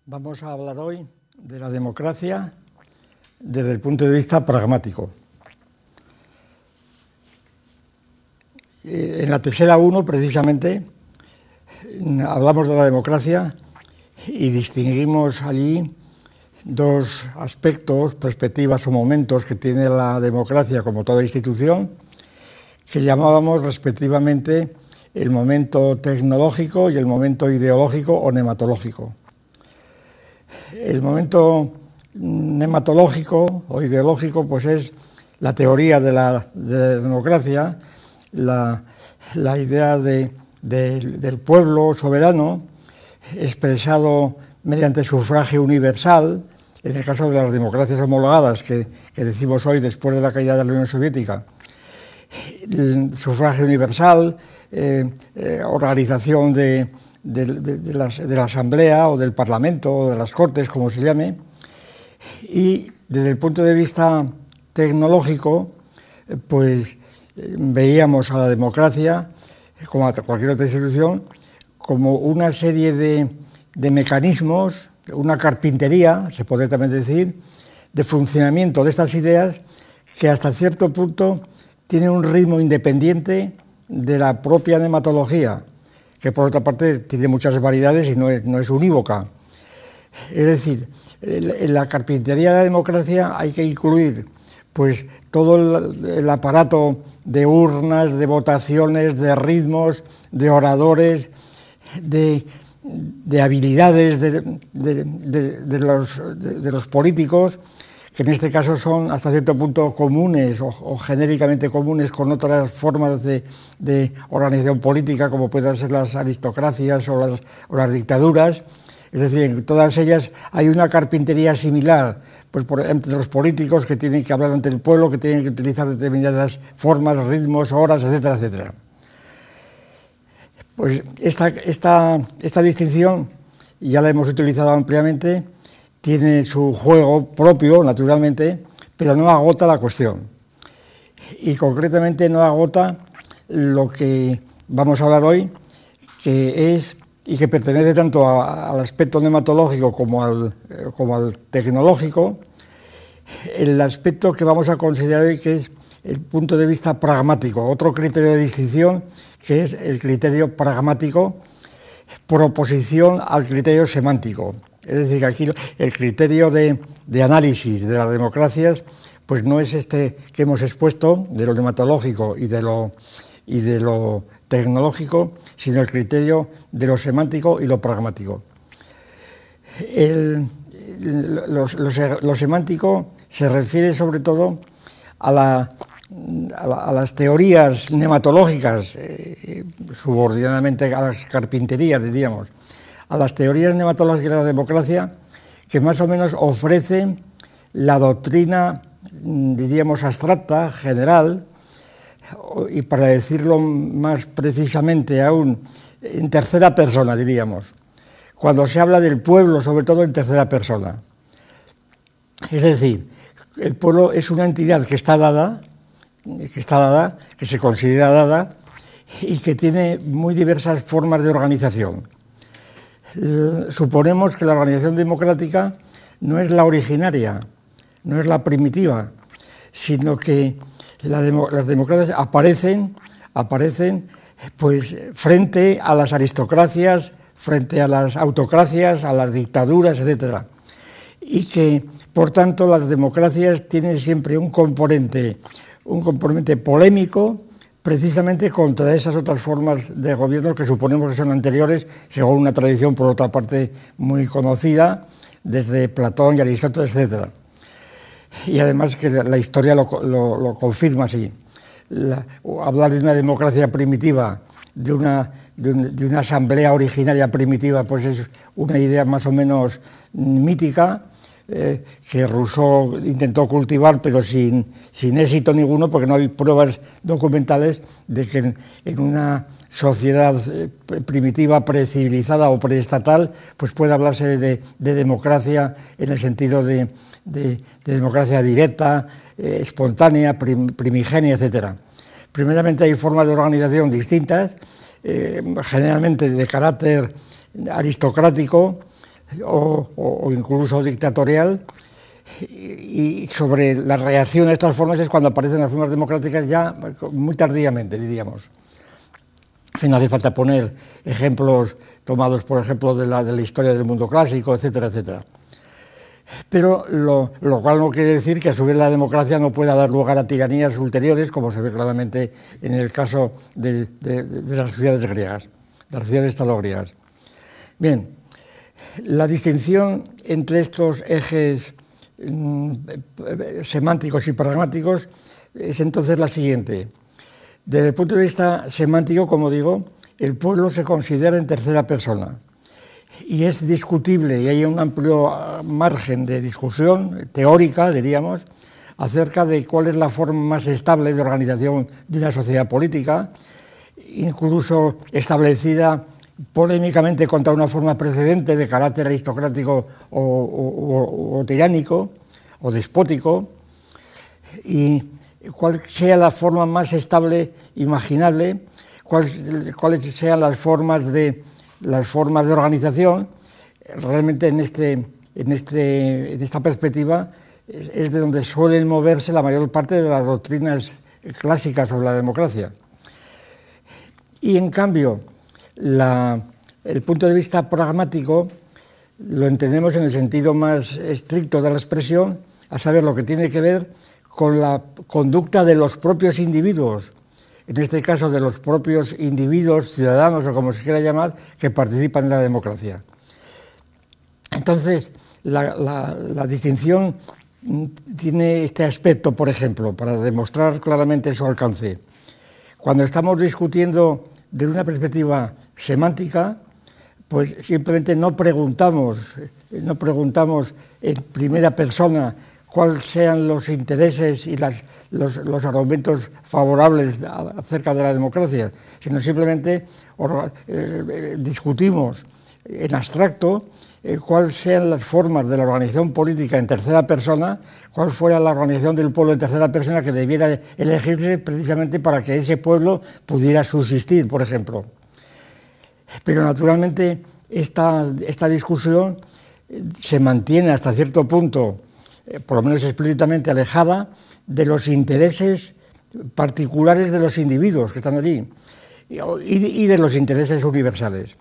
Vamos a hablar hoy de la democracia desde el punto de vista pragmático. En la tercera 1, precisamente, hablamos de la democracia y distinguimos allí dos aspectos, perspectivas o momentos que tiene la democracia como toda institución, que llamábamos respectivamente el momento tecnológico y el momento ideológico o nematológico. El momento nematológico o ideológico pues es la teoría de la democracia, la idea del pueblo soberano expresado mediante sufragio universal, en el caso de las democracias homologadas que decimos hoy después de la caída de la Unión Soviética. El sufragio universal, organización de la Asamblea o del Parlamento o de las Cortes, como se llame, y desde el punto de vista tecnológico, pues veíamos a la democracia, como a cualquier otra institución, como una serie de mecanismos, una carpintería, se podría también decir, de funcionamiento de estas ideas que hasta cierto punto tienen un ritmo independiente de la propia nematología, que por otra parte tiene muchas variedades y no es unívoca. Es decir, en la carpintería de la democracia hay que incluir pues todo el aparato de urnas, de votaciones, de ritmos, de oradores, de habilidades de los políticos, que en este caso son hasta cierto punto comunes o genéricamente comunes con otras formas de organización política, como puedan ser las aristocracias o las dictaduras. Es decir, en todas ellas hay una carpintería similar, pues entre los políticos que tienen que hablar ante el pueblo, que tienen que utilizar determinadas formas, ritmos, horas, etcétera, etcétera. Pues esta distinción, ya la hemos utilizado ampliamente, tiene su juego propio, naturalmente, pero no agota la cuestión. Y concretamente no agota lo que vamos a hablar hoy, que es, y que pertenece tanto al aspecto nematológico como al tecnológico, el aspecto que vamos a considerar hoy, que es el punto de vista pragmático, otro criterio de distinción, que es el criterio pragmático por oposición al criterio semántico. Es decir, que aquí el criterio de análisis de las democracias pues no es este que hemos expuesto, de lo nematológico y de lo tecnológico, sino el criterio de lo semántico y lo pragmático. Lo semántico se refiere sobre todo a las teorías nematológicas, subordinadamente a las carpinterías, diríamos, a las teorías nematológicas de la democracia, que más o menos ofrecen la doctrina, diríamos, abstracta, general, y para decirlo más precisamente aún, en tercera persona, diríamos, cuando se habla del pueblo, sobre todo en tercera persona. Es decir, el pueblo es una entidad que está dada, que se considera dada, y que tiene muy diversas formas de organización. Suponemos que la organización democrática no es la originaria, no es la primitiva, sino que las democracias aparecen pues frente a las aristocracias, frente a las autocracias, a las dictaduras, etc. Y que, por tanto, las democracias tienen siempre un componente polémico, precisamente contra esas otras formas de gobierno que suponemos que son anteriores, según una tradición, por otra parte, muy conocida, desde Platón y Aristóteles, etc. Y además que la historia lo confirma así. Hablar de una democracia primitiva, de una asamblea originaria primitiva, pues es una idea más o menos mítica, que Rousseau intentó cultivar, pero sin éxito ninguno, porque no hay pruebas documentales de que en una sociedad primitiva, precivilizada o preestatal, pues puede hablarse de democracia en el sentido de democracia directa, espontánea, primigenia, etc. Primeramente hay formas de organización distintas, generalmente de carácter aristocrático, o incluso dictatorial, y sobre la reacción a estas formas es cuando aparecen las formas democráticas ya muy tardíamente, diríamos. En fin, no hace falta poner ejemplos tomados, por ejemplo, de la historia del mundo clásico, etcétera, etcétera. Pero lo cual no quiere decir que a su vez la democracia no pueda dar lugar a tiranías ulteriores, como se ve claramente en el caso de las sociedades griegas, de las sociedades-estado griegas. Bien, la distinción entre estos ejes semánticos y pragmáticos es entonces la siguiente. Desde el punto de vista semántico, como digo, el pueblo se considera en tercera persona y es discutible, y hay un amplio margen de discusión teórica, diríamos, acerca de cuál es la forma más estable de organización de una sociedad política, incluso establecida polémicamente contra una forma precedente de carácter aristocrático o tiránico o despótico, y cuál sea la forma más estable imaginable, cuáles sean las formas de organización. Realmente en esta perspectiva es de donde suelen moverse la mayor parte de las doctrinas clásicas sobre la democracia. Y en cambio, el punto de vista pragmático lo entendemos en el sentido más estricto de la expresión, a saber, lo que tiene que ver con la conducta de los propios individuos, en este caso de los propios individuos, ciudadanos o como se quiera llamar, que participan en la democracia. Entonces, la distinción tiene este aspecto, por ejemplo, para demostrar claramente su alcance. Cuando estamos discutiendo desde una perspectiva semántica, pues simplemente no preguntamos en primera persona cuáles sean los intereses y los argumentos favorables acerca de la democracia, sino simplemente discutimos en abstracto cuáles sean las formas de la organización política en tercera persona, cuál fuera la organización del pueblo en tercera persona que debiera elegirse precisamente para que ese pueblo pudiera subsistir, por ejemplo. Pero naturalmente esta discusión se mantiene hasta cierto punto, por lo menos explícitamente alejada, de los intereses particulares de los individuos que están allí y de los intereses universales.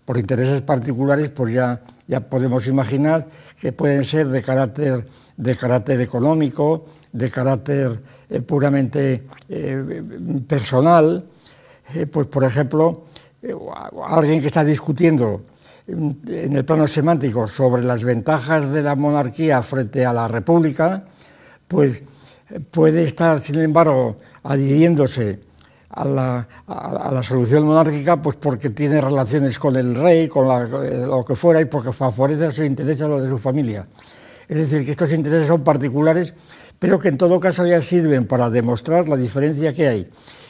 Por intereses particulares, pues ya podemos imaginar que pueden ser de carácter económico, de carácter puramente personal. Pues, por ejemplo, alguien que está discutiendo en el plano semántico sobre las ventajas de la monarquía frente a la república, pues puede estar, sin embargo, adhiriéndose a la solución monárquica, pues porque tiene relaciones con el rey, con lo que fuera, y porque favorece sus intereses a los de su familia. Es decir, que estos intereses son particulares, pero que en todo caso ya sirven para demostrar la diferencia que hay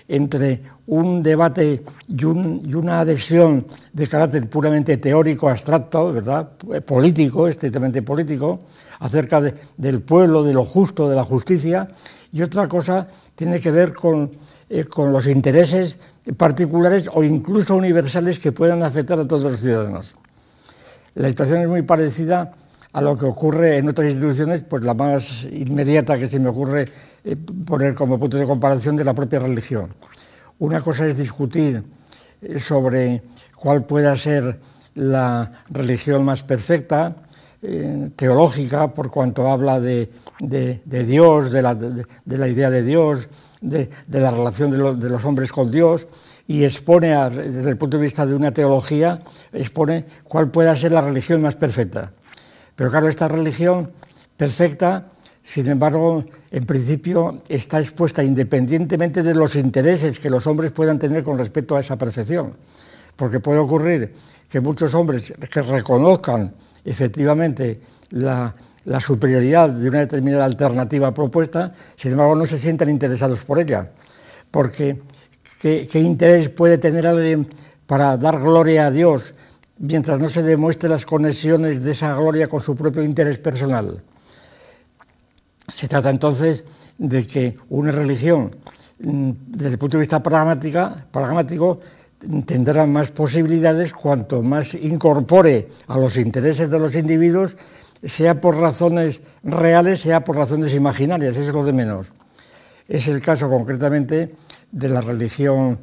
entre un debate y una adhesión de carácter puramente teórico, abstracto, ¿verdad?, político, estrictamente político, acerca del pueblo, de lo justo, de la justicia, y otra cosa tiene que ver con los intereses particulares o incluso universales que puedan afectar a todos los ciudadanos. La situación es muy parecida a lo que ocurre en otras instituciones, pues la más inmediata que se me ocurre poner como punto de comparación de la propia religión. Una cosa es discutir sobre cuál pueda ser la religión más perfecta, teológica, por cuanto habla de Dios, de la idea de Dios, de la relación de los hombres con Dios, y expone, desde el punto de vista de una teología, expone cuál pueda ser la religión más perfecta. Pero claro, esta religión perfecta, sin embargo, en principio está expuesta independientemente de los intereses que los hombres puedan tener con respecto a esa perfección. Porque puede ocurrir que muchos hombres que reconozcan efectivamente la superioridad de una determinada alternativa propuesta, sin embargo no se sientan interesados por ella. Porque ¿qué interés puede tener alguien para dar gloria a Dios mientras no se demuestre las conexiones de esa gloria con su propio interés personal? Se trata entonces de que una religión, desde el punto de vista pragmático, tendrá más posibilidades cuanto más incorpore a los intereses de los individuos, sea por razones reales, sea por razones imaginarias, eso es lo de menos. Es el caso concretamente de la religión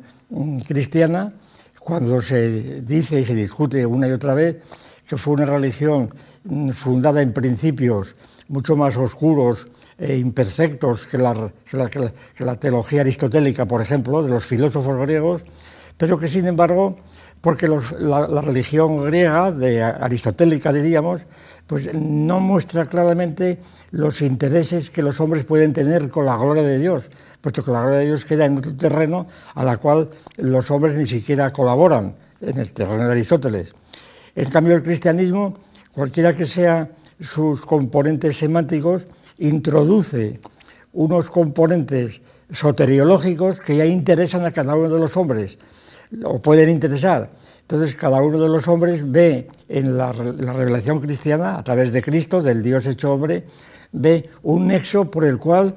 cristiana, cuando se dice y se discute una y otra vez que fue una religión fundada en principios mucho más oscuros e imperfectos que la teología aristotélica, por ejemplo, de los filósofos griegos, pero que sin embargo, porque la religión griega, aristotélica diríamos, pues no muestra claramente los intereses que los hombres pueden tener con la gloria de Dios, puesto que la gloria de Dios queda en otro terreno a la cual los hombres ni siquiera colaboran, en el terreno de Aristóteles. En cambio, el cristianismo, cualquiera que sea sus componentes semánticos, introduce unos componentes soteriológicos que ya interesan a cada uno de los hombres, o pueden interesar. Entonces, cada uno de los hombres ve en la revelación cristiana, a través de Cristo, del Dios hecho hombre, ve un nexo por el cual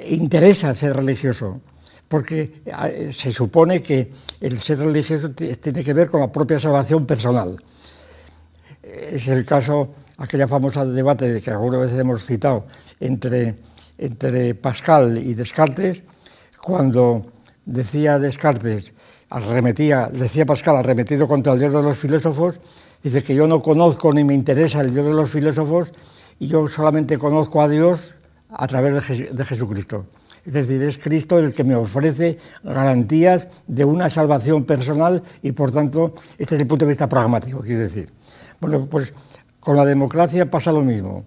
interesa ser religioso, porque se supone que el ser religioso tiene que ver con la propia salvación personal. Es el caso, aquella famosa debate que alguna vez hemos citado entre Pascal y Descartes, cuando decía Descartes, decía Pascal, arremetido contra el Dios de los filósofos, dice que yo no conozco ni me interesa el Dios de los filósofos y yo solamente conozco a Dios a través de Jesucristo. Es decir, es Cristo el que me ofrece garantías de una salvación personal y, por tanto, este es el punto de vista pragmático, quiero decir. Bueno, pues con la democracia pasa lo mismo.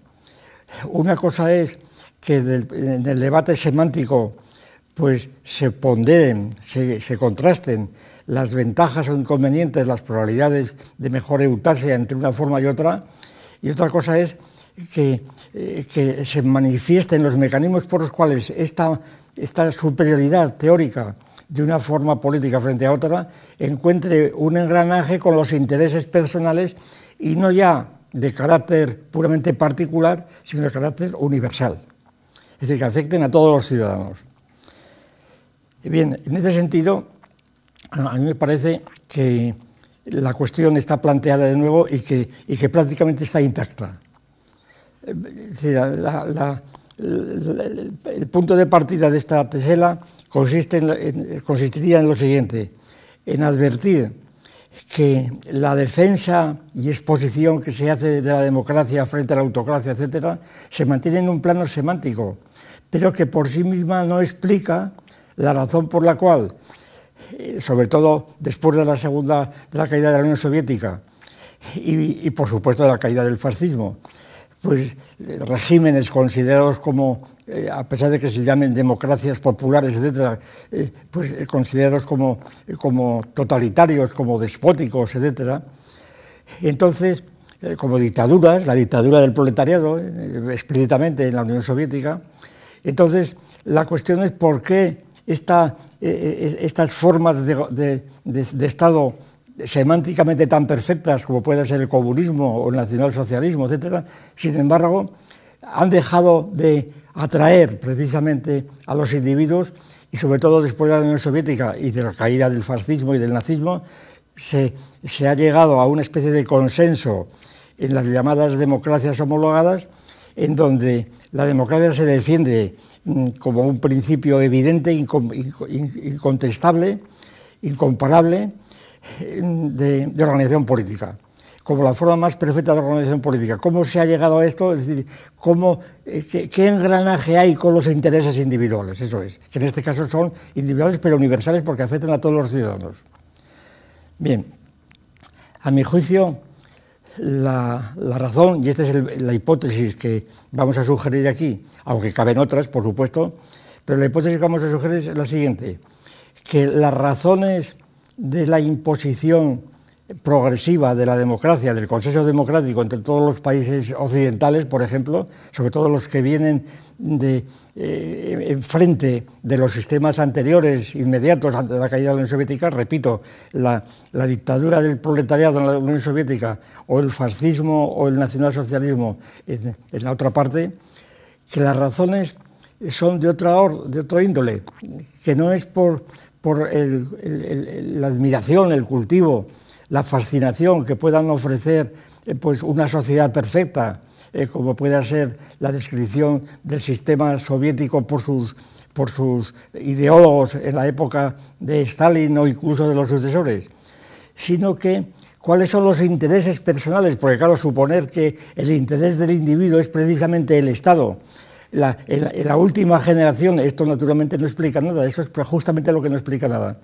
Una cosa es que en el debate semántico pues se ponderen, se contrasten las ventajas o inconvenientes, las probabilidades de mejor eutasia entre una forma y otra cosa es que se manifiesten los mecanismos por los cuales esta superioridad teórica de una forma política frente a otra encuentre un engranaje con los intereses personales y no ya de carácter puramente particular, sino de carácter universal. Es decir, que afecten a todos los ciudadanos. Bien, en ese sentido, a mí me parece que la cuestión está planteada de nuevo y que prácticamente está intacta. Es decir, el punto de partida de esta tesela consistiría en lo siguiente, en advertir que la defensa y exposición que se hace de la democracia frente a la autocracia, etcétera, se mantiene en un plano semántico, pero que por sí misma no explica la razón por la cual, sobre todo después de la caída de la Unión Soviética y por supuesto de la caída del fascismo, pues regímenes considerados como, a pesar de que se llamen democracias populares, etcétera, pues considerados como totalitarios, como despóticos, etcétera. Entonces, como dictaduras, la dictadura del proletariado, explícitamente en la Unión Soviética. Entonces, la cuestión es por qué estas formas de Estado semánticamente tan perfectas como puede ser el comunismo o el nacionalsocialismo, etcétera, sin embargo, han dejado de atraer precisamente a los individuos y sobre todo después de la Unión Soviética y de la caída del fascismo y del nazismo, se ha llegado a una especie de consenso en las llamadas democracias homologadas, en donde la democracia se defiende como un principio evidente, incontestable, incomparable, de organización política, como la forma más perfecta de organización política. ¿Cómo se ha llegado a esto? Es decir, ¿qué engranaje hay con los intereses individuales? Eso es, que en este caso son individuales pero universales porque afectan a todos los ciudadanos. Bien, a mi juicio, la razón, y esta es la hipótesis que vamos a sugerir aquí, aunque caben otras, por supuesto, pero la hipótesis que vamos a sugerir es la siguiente, que las razones de la imposición progresiva de la democracia, del consenso democrático entre todos los países occidentales, por ejemplo, sobre todo los que vienen enfrente de los sistemas anteriores, inmediatos antes de la caída de la Unión Soviética, repito, la dictadura del proletariado en la Unión Soviética o el fascismo o el nacionalsocialismo en la otra parte, que las razones son de otro índole, que no es por por la admiración, el cultivo, la fascinación que puedan ofrecer pues una sociedad perfecta, como pueda ser la descripción del sistema soviético por sus ideólogos en la época de Stalin o incluso de los sucesores, sino que cuáles son los intereses personales, porque claro, suponer que el interés del individuo es precisamente el Estado. En la última generación, esto naturalmente no explica nada, eso es justamente lo que no explica nada.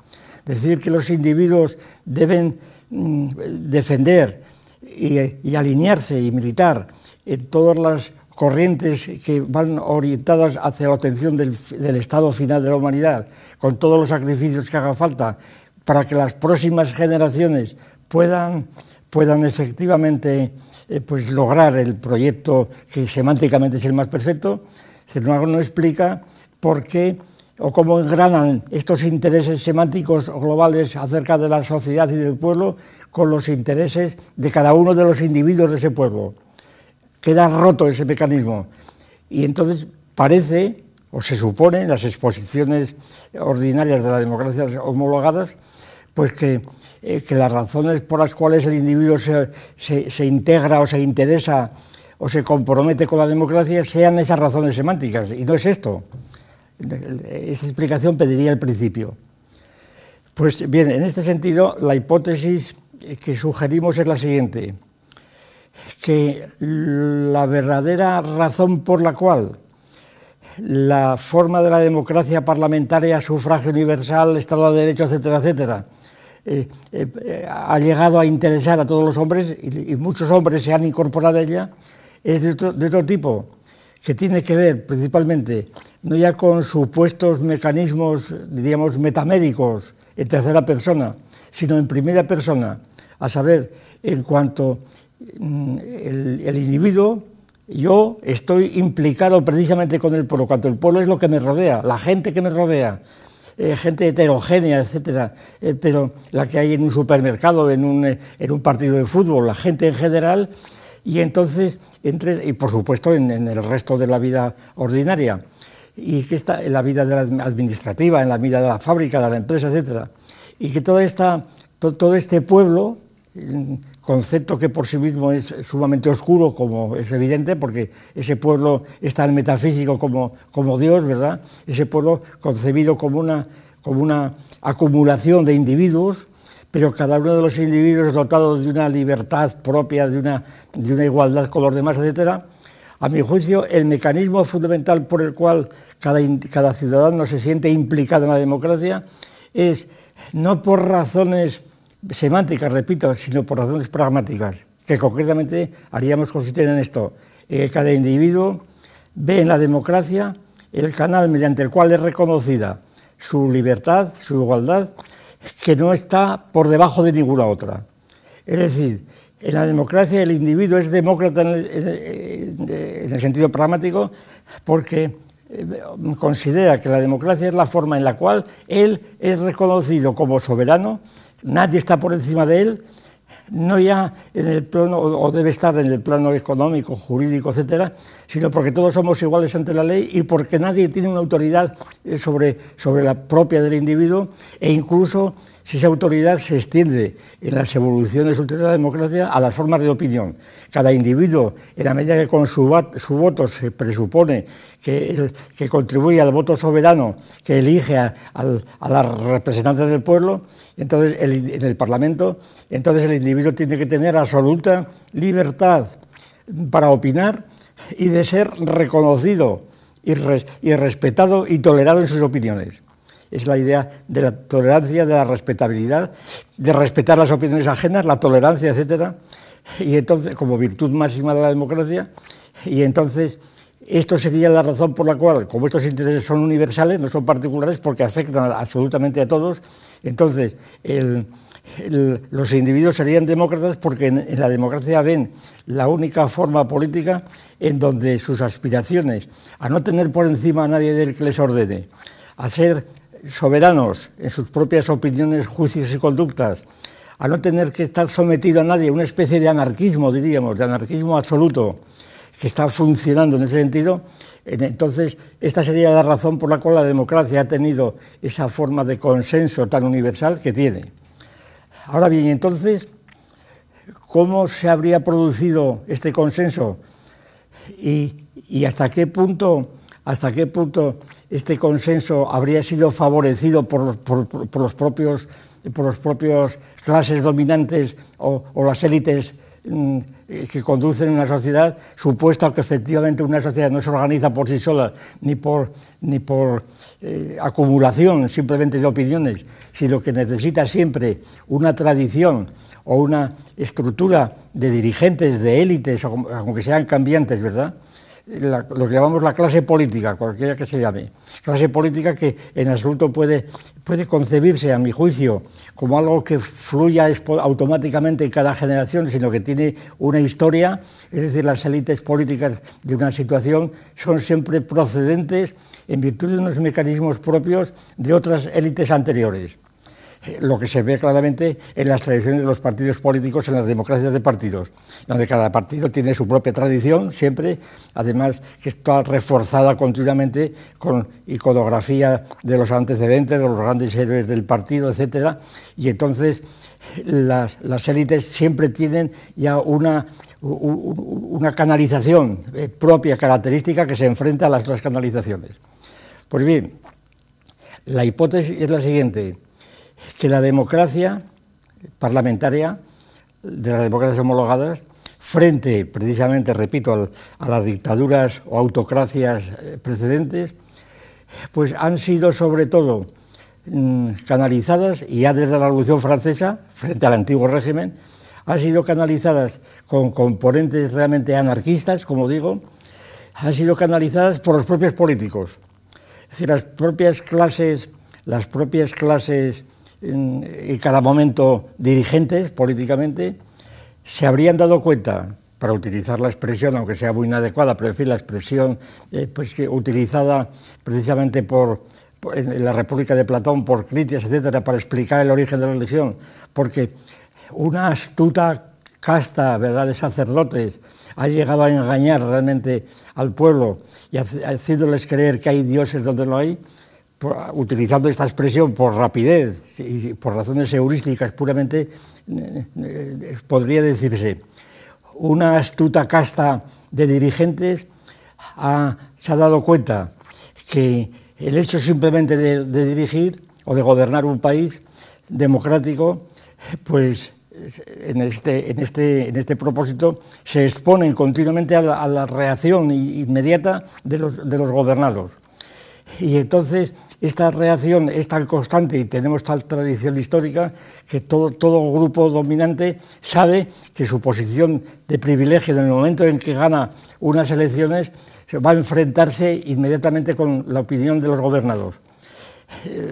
Decir que los individuos deben defender y alinearse y militar en todas las corrientes que van orientadas hacia la obtención del estado final de la humanidad, con todos los sacrificios que haga falta, para que las próximas generaciones puedan efectivamente pues lograr el proyecto que semánticamente es el más perfecto, sin embargo no explica por qué o cómo engranan estos intereses semánticos globales acerca de la sociedad y del pueblo con los intereses de cada uno de los individuos de ese pueblo. Queda roto ese mecanismo y entonces parece, o se supone, en las exposiciones ordinarias de las democracias homologadas, pues que las razones por las cuales el individuo se integra o se interesa o se compromete con la democracia sean esas razones semánticas, y no es esto. Esa explicación pediría el principio. Pues bien, en este sentido, la hipótesis que sugerimos es la siguiente, que la verdadera razón por la cual la forma de la democracia parlamentaria, sufragio universal, Estado de Derecho, etcétera, etcétera, ha llegado a interesar a todos los hombres, y muchos hombres se han incorporado a ella, es de otro tipo, que tiene que ver principalmente no ya con supuestos mecanismos, diríamos, metamédicos en tercera persona, sino en primera persona, a saber, en cuanto el individuo, yo estoy implicado precisamente con el pueblo, cuanto el pueblo es lo que me rodea, la gente que me rodea, gente heterogénea, etcétera, pero la que hay en un supermercado, en un partido de fútbol, la gente en general, y entonces, y por supuesto en el resto de la vida ordinaria, y que está en la vida administrativa, en la vida de la fábrica, de la empresa, etcétera, y que todo este pueblo, concepto que por sí mismo es sumamente oscuro, como es evidente, porque ese pueblo es tan metafísico como Dios, ¿verdad? Ese pueblo concebido como una acumulación de individuos, pero cada uno de los individuos dotados de una libertad propia, de una igualdad con los demás, etcétera. A mi juicio, el mecanismo fundamental por el cual cada ciudadano se siente implicado en la democracia es no por razones semánticas, repito, sino por razones pragmáticas, que concretamente haríamos consistir en esto. Cada individuo ve en la democracia el canal mediante el cual es reconocida su libertad, su igualdad, que no está por debajo de ninguna otra. Es decir, en la democracia el individuo es demócrata en el sentido pragmático porque considera que la democracia es la forma en la cual él es reconocido como soberano, nadie está por encima de él, no ya en el plano, o debe estar en el plano económico, jurídico, etcétera, sino porque todos somos iguales ante la ley y porque nadie tiene una autoridad sobre la propia del individuo, e incluso si esa autoridad se extiende en las evoluciones ulteriores de la democracia a las formas de opinión. Cada individuo, en la medida que con su voto se presupone que contribuye al voto soberano, que elige a las representantes del pueblo, entonces en el Parlamento, entonces el individuo tiene que tener absoluta libertad para opinar y de ser reconocido y respetado y tolerado en sus opiniones. Es la idea de la tolerancia, de la respetabilidad, de respetar las opiniones ajenas, la tolerancia, etcétera, y entonces como virtud máxima de la democracia. Y entonces esto sería la razón por la cual, como estos intereses son universales, no son particulares, porque afectan absolutamente a todos, entonces los individuos serían demócratas porque en la democracia ven la única forma política en donde sus aspiraciones a no tener por encima a nadie del que les ordene, a ser soberanos en sus propias opiniones, juicios y conductas, a no tener que estar sometido a nadie, una especie de anarquismo, diríamos, de anarquismo absoluto, que está funcionando en ese sentido, entonces esta sería la razón por la cual la democracia ha tenido esa forma de consenso tan universal que tiene. Ahora bien, entonces, ¿cómo se habría producido este consenso? Y hasta qué punto este consenso habría sido favorecido por los propios clases dominantes o las élites que conducen una sociedad, supuesto que efectivamente una sociedad no se organiza por sí sola ni por acumulación simplemente de opiniones, sino que necesita siempre una tradición o una estructura de dirigentes, de élites, aunque sean cambiantes, ¿verdad? Lo que llamamos la clase política, cualquiera que se llame, clase política que en absoluto puede concebirse, a mi juicio, como algo que fluya automáticamente en cada generación, sino que tiene una historia, es decir, las élites políticas de una situación son siempre procedentes en virtud de unos mecanismos propios de otras élites anteriores. Lo que se ve claramente en las tradiciones de los partidos políticos, en las democracias de partidos, donde cada partido tiene su propia tradición, siempre, además que está reforzada continuamente con iconografía de los antecedentes, de los grandes héroes del partido, etc. Y entonces las élites siempre tienen ya una canalización propia, característica, que se enfrenta a las otras canalizaciones. Pues bien, la hipótesis es la siguiente: que la democracia parlamentaria, de las democracias homologadas, frente precisamente, repito, a las dictaduras o autocracias precedentes, pues han sido sobre todo canalizadas, y ya desde la Revolución Francesa, frente al antiguo régimen, han sido canalizadas con componentes realmente anarquistas, como digo, han sido canalizadas por los propios políticos. Es decir, las propias clases en cada momento dirigentes políticamente se habrían dado cuenta, para utilizar la expresión, aunque sea muy inadecuada, pero en fin, la expresión utilizada precisamente en la República de Platón por Critias, etcétera, para explicar el origen de la religión, porque una astuta casta, ¿verdad?, de sacerdotes ha llegado a engañar realmente al pueblo y haciéndoles creer que hay dioses donde no hay. Utilizando esta expresión por rapidez y por razones heurísticas puramente, podría decirse, una astuta casta de dirigentes se ha dado cuenta que el hecho simplemente de dirigir o de gobernar un país democrático, pues en este propósito se exponen continuamente a la reacción inmediata de los gobernados. Y entonces esta reacción es tan constante y tenemos tal tradición histórica que todo grupo dominante sabe que su posición de privilegio en el momento en que gana unas elecciones va a enfrentarse inmediatamente con la opinión de los gobernados.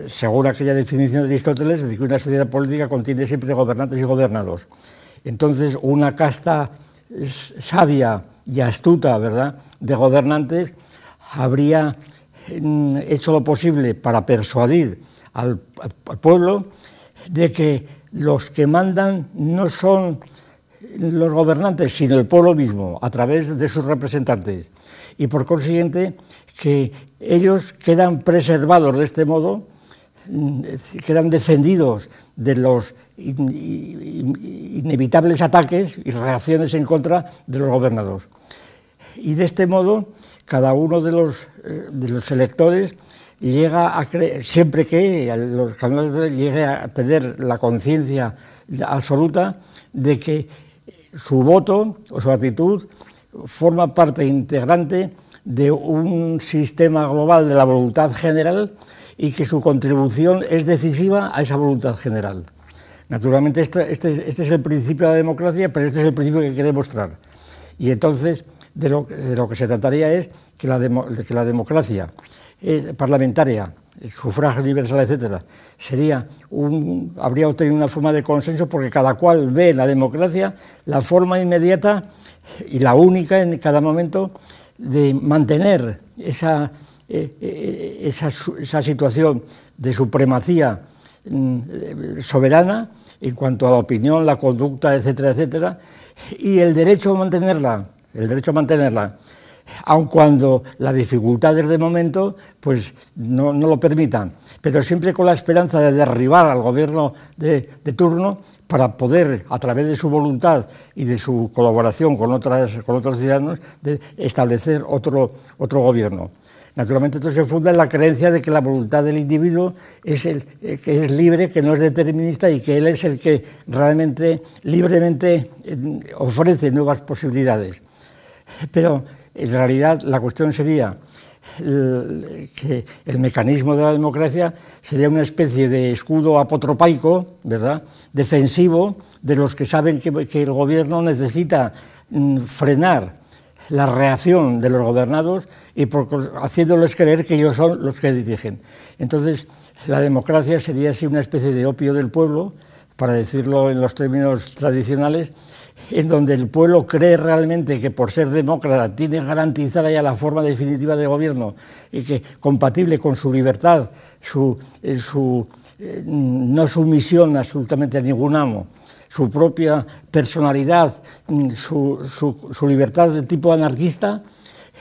Según aquella definición de Aristóteles, de que una sociedad política contiene siempre gobernantes y gobernados. Entonces una casta sabia y astuta, ¿verdad?, de gobernantes habría hecho lo posible para persuadir al pueblo de que los que mandan no son los gobernantes, sino el pueblo mismo, a través de sus representantes. Y por consiguiente, que ellos quedan preservados de este modo, quedan defendidos de los inevitables ataques y reacciones en contra de los gobernados. Y de este modo, cada uno de los electores llega a creer, siempre que los candidatos lleguen a tener la conciencia absoluta de que su voto o su actitud forma parte integrante de un sistema global de la voluntad general y que su contribución es decisiva a esa voluntad general. Naturalmente, este es el principio de la democracia, pero este es el principio que hay que demostrar. Y entonces, de lo que se trataría es que la democracia parlamentaria, el sufragio universal, etcétera, habría obtenido una forma de consenso porque cada cual ve en la democracia la forma inmediata y la única en cada momento de mantener esa situación de supremacía soberana en cuanto a la opinión, la conducta, etcétera, etcétera, y el derecho a mantenerla el derecho a mantenerla, aun cuando las dificultades de momento pues no lo permitan, pero siempre con la esperanza de derribar al gobierno de turno para poder, a través de su voluntad y de su colaboración con otros ciudadanos, de establecer otro gobierno. Naturalmente, esto se funda en la creencia de que la voluntad del individuo que es libre, que no es determinista y que él es el que realmente, libremente ofrece nuevas posibilidades. Pero en realidad la cuestión sería que el mecanismo de la democracia sería una especie de escudo apotropaico, ¿verdad?, defensivo, de los que saben que el gobierno necesita frenar la reacción de los gobernados y haciéndoles creer que ellos son los que dirigen. Entonces, la democracia sería así una especie de opio del pueblo, para decirlo en los términos tradicionales, en donde el pueblo cree realmente que por ser demócrata tiene garantizada ya la forma definitiva de gobierno y que compatible con su libertad, no sumisión absolutamente a ningún amo, su propia personalidad, su libertad de tipo anarquista,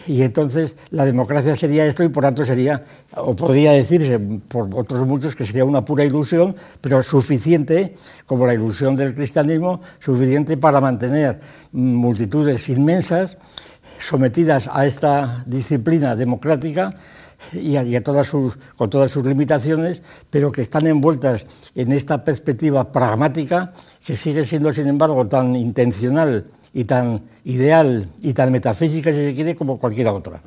y entonces la democracia sería esto y por tanto sería, o podría decirse por otros muchos que sería una pura ilusión, pero suficiente, como la ilusión del cristianismo, suficiente para mantener multitudes inmensas sometidas a esta disciplina democrática y con todas sus limitaciones, pero que están envueltas en esta perspectiva pragmática que sigue siendo, sin embargo, tan intencional y tan ideal y tan metafísica, si se quiere, como cualquier otra.